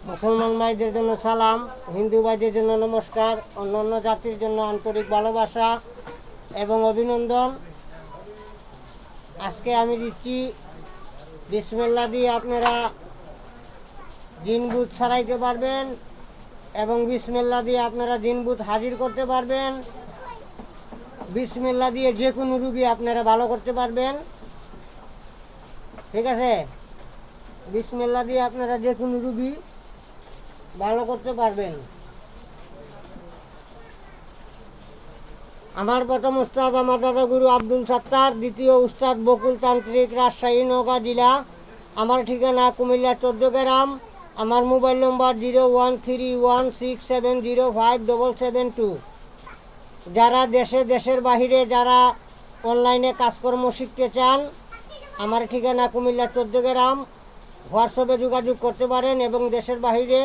মুসলমান ভাইদের জন্য সালাম, হিন্দু ভাইদের জন্য নমস্কার, অন্যান্য জাতির জন্য আন্তরিক ভালোবাসা এবং অভিনন্দন। আজকে আমি দিচ্ছি বিসমিল্লাহ দিয়ে আপনারা জিনভূত ছাড়াইতে পারবেন এবং বিসমিল্লাহ দিয়ে আপনারা জিনভূত হাজির করতে পারবেন। বিসমিল্লাহ দিয়ে যে কোনো রুগী আপনারা ভালো করতে পারবেন। ঠিক আছে, বিসমিল্লাহ দিয়ে আপনারা যে কোনো রুগী ভালো করতে পারবেন। আমার প্রথম উস্তাদ আমার দাদা গুরু আব্দুল সাত্তার, দ্বিতীয় উস্তাদ বকুল তান্ত্রিক, রাজশাহী নওগাঁ জেলা। আমার ঠিকানা কুমিল্লা 14 গ্রাম। আমার মোবাইল নম্বর 013167057772। যারা দেশের বাহিরে যারা অনলাইনে কাজকর্ম শিখতে চান, আমার ঠিকানা কুমিল্লা 14 গ্রাম। হোয়াটসঅ্যাপে যোগাযোগ করতে পারেন এবং দেশের বাহিরে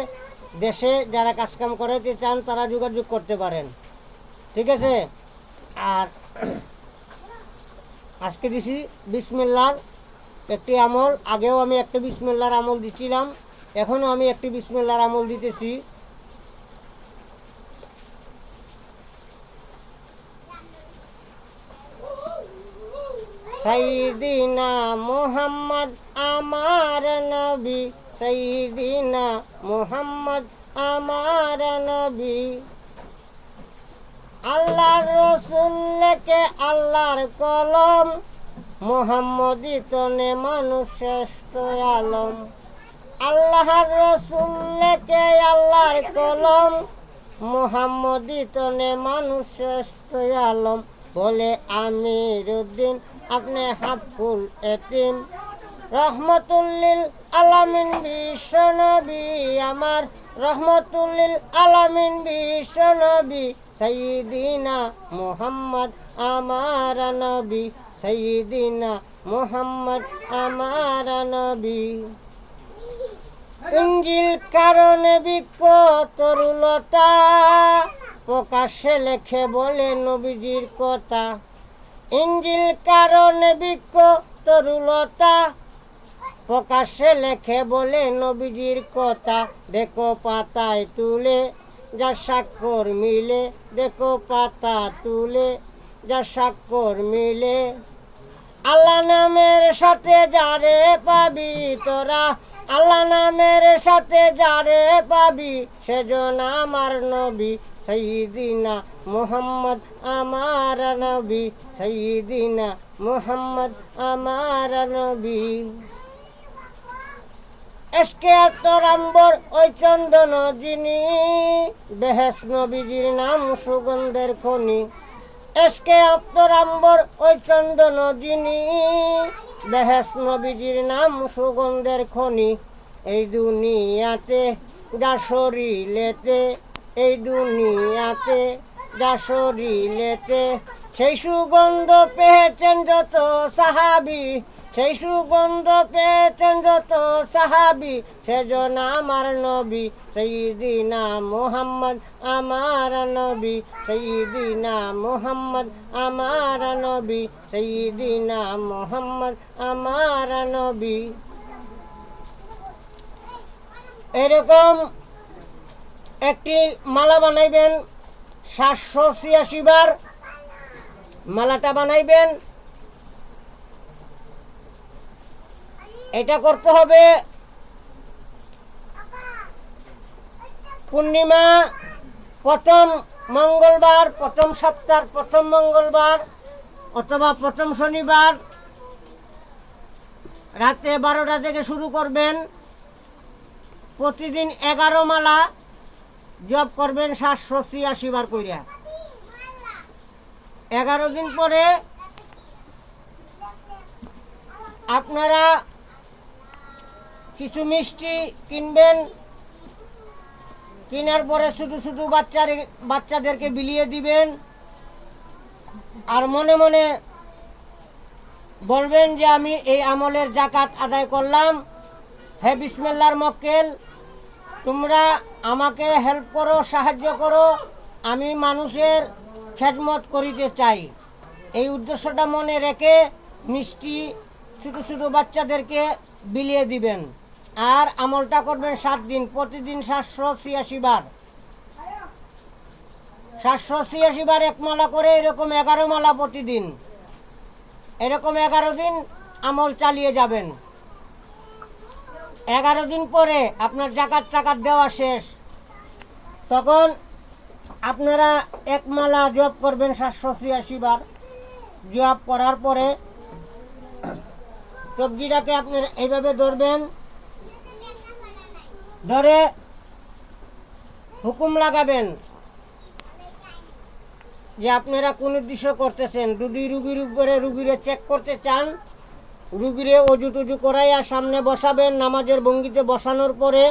দেশে যারা কাজকাম করাতে চান তারা যোগাযোগ করতে পারেন। ঠিক আছে, আর আজকে দিছি বিসমিল্লাহর একটি আমল। আগেও আমি একটা বিসমিল্লাহর আমল দিচ্ছিলাম, এখনও আমি একটি বিসমিল্লাহর আমল দিতেছি। সাইয়্যিদিনা মুহাম্মদ আমার নবী, সাইয়্যিদিনা মুহাম্মদ আমার নবী। আল্লাহর রসুল লেখে আল্লাহর কলম, মুহাম্মদী তনে মানুষ শ্রেষ্ঠ আলম। আল্লাহর রসুল লেখে আল্লাহর কলম, মুহাম্মদী তনে মানুষ শ্রেষ্ঠ আলম। বলে আমিরুদ্দিন আপনি হাফুল এতিম, রহমতুল্লিল আলামিন বিশ্ব নবী আমার, রহমতুল্লিল আলামিন বিশ্ব নবী। সাইয়্যিদিনা মুহাম্মদ আমার নবী, সাইয়্যিদিনা মুহাম্মদ আমার নবী। ইনজিল কারণে বিক্ষ তরুলতা, প্রকাশ্যে লেখে বলে নবীজির কথা। ইনজিল কারণে বিক্ষ তরুলতা, প্রকাশ্যে লেখে বলে নবীজির কথা। দেখো পাতায় তুলে যা স্বাক্ষর মিলে, দেখো পাতা তুলে যা স্বাক্ষর মিলে। আল্লাহ নামের সাথে যারে পাবি তোরা, আল্লাহ নামের সাথে যারে পাবি সেজন আমার নবী। সাইয়্যিদিনা মুহাম্মদ আমার নবী, সাইয়্যিদিনা মুহাম্মদ আমার নবী। এসকে আত্মরাম্বর ওই চন্দন যিনি, বেহেশ নবীজির নাম সুগন্ধের খনি। এসকে আত্মরাম্বর ওই চন্দন যিনি, বেহেশ নবীজির নাম সুগন্ধের খনি। এই দুনিয়াতে যা শরীরেতে, এই দুনিয়াতে যা শরীরেতে, সেই সুগন্ধ পেয়েছেন যত সাহাবী, সেই সুগন্ধ পেয়েছেন যত সাহাবী সেজন আমার নবী। সাইয়্যিদিনা মুহাম্মদ আমার নবী, সাইয়্যিদিনা মুহাম্মদ আমার নবী, সাইয়্যিদিনা মুহাম্মদ আমার নবী। এরকম একটি মালা বানাইবেন 786 বার মালাটা বানাইবেন। এটা করতে হবে পূর্ণিমা প্রথম মঙ্গলবার, প্রথম সপ্তাহ প্রথম মঙ্গলবার অথবা প্রথম শনিবার রাতে 12টা থেকে শুরু করবেন। প্রতিদিন 11 মালা জপ করবেন 786 বার কইরা। 11 দিন পরে আপনারা কিছু মিষ্টি কিনবেন, কেনার পরে ছোটো ছোটো বাচ্চাদেরকে বিলিয়ে দিবেন। আর মনে মনে বলবেন যে আমি এই আমলের জাকাত আদায় করলাম। হে বিসমিল্লাহর মক্কেল, তোমরা আমাকে হেল্প করো, সাহায্য করো, আমি মানুষের খেদমত করিতে চাই। এই উদ্দেশ্যটা মনে রেখে মিষ্টি ছোটো ছোটো বাচ্চাদেরকে বিলিয়ে দিবেন। আর আমলটা করবেন 7 দিন, প্রতিদিন 786 বার। 786 বার 1 মালা করে, এরকম 11 মালা প্রতিদিন, এরকম 11 দিন আমল চালিয়ে যাবেন। 11 দিন পরে আপনার জাকাত টাকাত দেওয়া শেষ, তখন আপনারা 1 মালা জপ করবেন 786 বার। জপ করার পরে সবজিটাকে আপনারা এইভাবে ধরবেন, ধরে হুকুম লাগাবেন যে আপনারা কোন উদ্দেশ্য করতেছেন। যদি রুগীর উপরে রুগীরে চেক করতে চান, রুগীরে অজু টুজু করাইয়া সামনে বসাবেন। নামাজের ভঙ্গিতে বসানোর পরে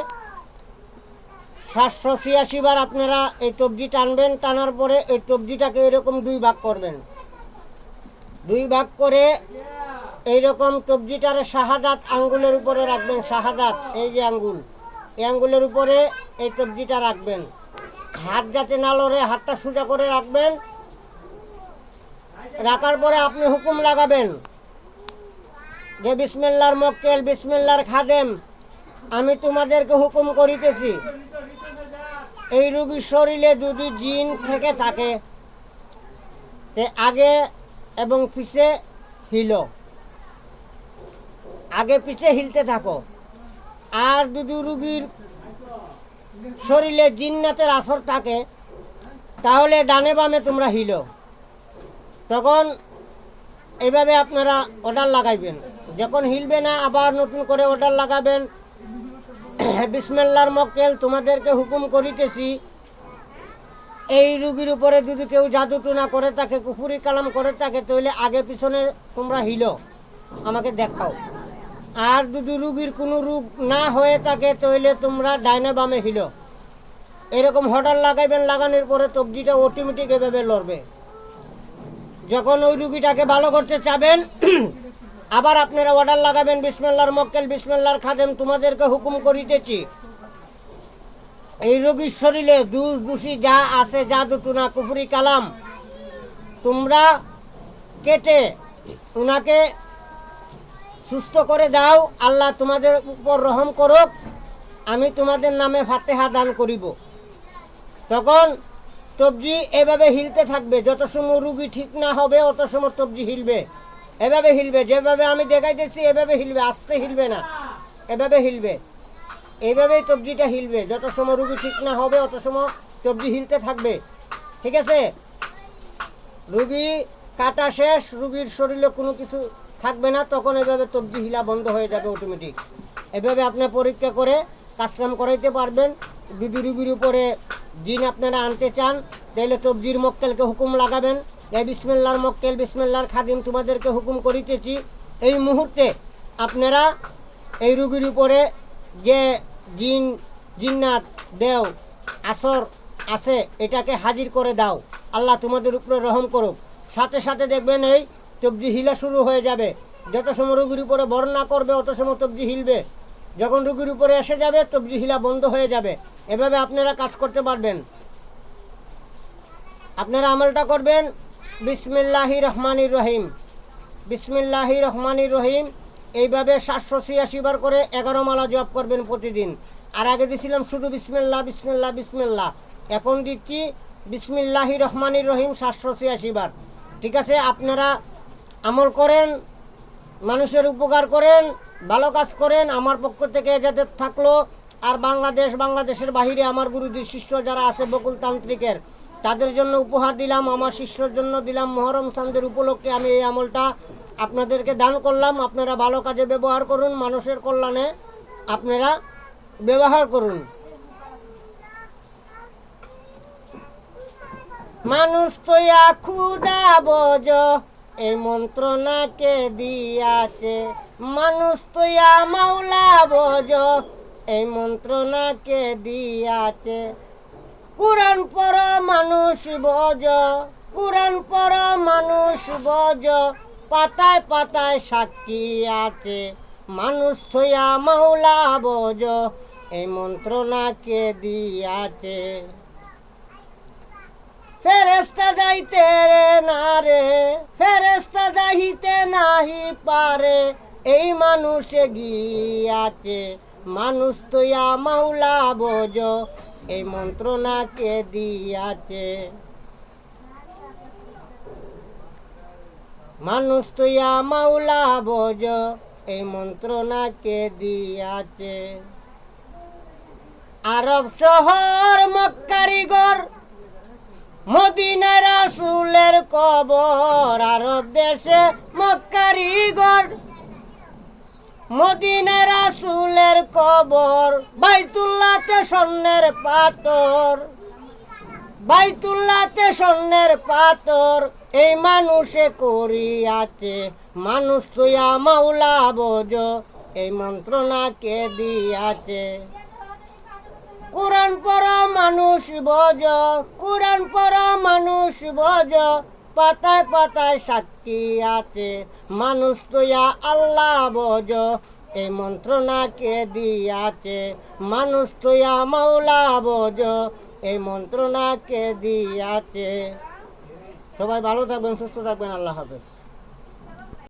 786 বার আপনারা এই তবজি টানবেন। টানার পরে এই তবজিটাকে এরকম 2 ভাগ করবেন। 2 ভাগ করে এইরকম তবজিটারে শাহাদাত আঙ্গুলের উপরে রাখবেন। শাহাদাত, এই যে আঙ্গুল, এই আঙ্গুলের উপরে এই তবজিটা রাখবেন। হাত যাতে না লড়ে, হাতটা সোজা করে রাখবেন। রাখার পরে আপনি হুকুম লাগাবেন যে বিসমিল্লাহর মক্কেল, বিসমিল্লাহর খাদেম, আমি তোমাদেরকে হুকুম করিতেছি, এই রোগীর শরীরে যদি জিন থেকে থাকে তে আগে এবং পিছে হিলো, আগে পিছে হিলতে থাকো। আর যদি রুগীর শরীরে জিন্নাতের আসর থাকে তাহলে ডানে বামে তোমরা হিলো। তখন এইভাবে আপনারা অর্ডার লাগাইবেন। যখন হিলবে না আবার নতুন করে অর্ডার লাগাবেন, বিসমিল্লাহর মক্কেল, তোমাদেরকে হুকুম করিতেছি, এই রুগীর উপরে যদি কেউ জাদু টুনা করে থাকে, কুফুরি কালাম করে থাকে, তাহলে আগে পিছনে তোমরা হিলো, আমাকে দেখাও। আর যদি রুগীর কোনো রোগ না হয়ে থাকে তাহলে তোমরা ডাইনে বামে হিলো। এরকম অর্ডার লাগাইবেন। লাগানোর পরে তবজিটা অটোমেটিক এভাবে লড়বে। যখন ওই রুগীটাকে ভালো করতে চাবেন আবার আপনারা অর্ডার লাগাবেন, বিসমিল্লাহর মক্কেল, বিসমিল্লাহর খাদেম, তোমাদেরকে হুকুম করিতেছি, এই রোগীর শরীরে দোষী যা আছে, জাদু টুনা কুফরি কালাম, তোমরা কেটে উনাকে সুস্থ করে দাও। আল্লাহ তোমাদের উপর রহম করুক, আমি তোমাদের নামে ফাতেহা দান করিব। তখন তবজি এভাবে হিলতে থাকবে। যত সময় রুগী ঠিক না হবে অত সময় তবজি হিলবে। এভাবে হিলবে, যেভাবে আমি দেখাইতেছি এভাবে হিলবে, আস্তে হিলবে না, এভাবে হিলবে। এইভাবেই তবজিটা হিলবে। যত সময় রুগী ঠিক না হবে অত সময় তবজি হিলতে থাকবে। ঠিক আছে? রুগী কাটা শেষ, রুগীর শরীরে কোনো কিছু থাকবে না, তখন এভাবে তবজি হিলা বন্ধ হয়ে যাবে অটোমেটিক। এভাবে আপনি পরীক্ষা করে কাজকাম করাইতে পারবেন। যদি রুগীর উপরে জিন আপনারা আনতে চান তাহলে তবজির মক্কেলকে হুকুম লাগাবেন, এই বিসমিল্লাহর মক্কেল, বিসমিল্লাহর খাদিম, তোমাদেরকে হুকুম করিতেছি, এই মুহূর্তে আপনারা এই রুগীর উপরে যে জিন জিন্নাত দেও আসর আছে এটাকে হাজির করে দাও। আল্লাহ তোমাদের উপরে রহম করুক। সাথে সাথে দেখবেন এই তবজি হিলা শুরু হয়ে যাবে। যত সময় রুগীর উপরে বর্ণনা করবে অত সময় তবজি হিলবে। যখন রুগীর উপরে এসে যাবে তবজি হিলা বন্ধ হয়ে যাবে। এভাবে আপনারা কাজ করতে পারবেন। আপনারা আমলটা করবেন বিসমিল্লাহির রহমানির রহিম, বিসমিল্লাহির রহমানির রহিম, এইভাবে 786 বার করে 11 মালা জপ করবেন প্রতিদিন। আর আগে দিয়েছিলাম শুধু বিসমিল্লাহ বিসমিল্লাহ বিসমিল্লাহ, এখন দিচ্ছি বিসমিল্লাহির রহমানির রহিম 786 বার। ঠিক আছে? আপনারা আমল করেন, মানুষের উপকার করেন, ভালো কাজ করেন। আমার পক্ষ থেকে এজাজত থাকলো। আর বাংলাদেশের বাহিরে আমার গুরুজির শিষ্য যারা আছে বকুল তান্ত্রিকের, তাদের জন্য উপহার দিলাম, আমার শিষ্যর জন্য দিলাম। মহরম চাঁদের উপলক্ষে আমি এই আমলটা আপনাদেরকে দান করলাম। আপনারা ভালো কাজে ব্যবহার করুন, মানুষের কল্যাণে আপনারা ব্যবহার করুন। মানুষ তৈয়া খুদা বজ, এই মন্ত্রণাকে দিয়াছে। মানুষ তৈয়া মাওলা বজ, এই মন্ত্রণাকে দিয়াছে। কুরআন পর মানুষ বজ, কুরআন পর মানুষ বজ, পাতায় পাতায় সাক্ষী আছে। মানুষ থইয়া মাওলা বজ, এই মন্ত্রণাকে দিয়াছে। ফেরেশতা যাইতে রে না রে, ফেরেশতা যাইতে নাহি পারে, এই মানুষে গিয়াছে। মানুষ তুইয়া মাওলা বোঝ এই মন্ত্রণা কে দিয়াছে। মানুষ তুইয়া মাওলা বোঝ এই মন্ত্রণা কে দিয়াছে। আরব শহর মক্কারিগর মদিনা রাসূলের কবর। আরব দেশে মক্কারিগর মদিনা রাসূলের কবর। বাইতুল্লাহতে স্বর্ণের পাথর, বাইতুল্লাহতে স্বর্ণের পাথর এই মানুষে করিয়াছে। মানুষ তুইয়া মাওলা বোঝ এই মন্ত্রণা কে দিয়াছে। কোরআন পড়া মানুষ বোঝ, কোরআন পড়া মানুষ বোঝ পাতায় পাতায় সাক্ষী আছে। মানুষ তুইয়া আল্লাহ বোঝ এই মন্ত্রণা কে দিয়াছে। মানুষ তুইয়া মাওলা বোঝ এই মন্ত্রণা কে দিয়াছে। সবাই ভালো থাকবেন, সুস্থ থাকবেন, আল্লাহ হাফেজ।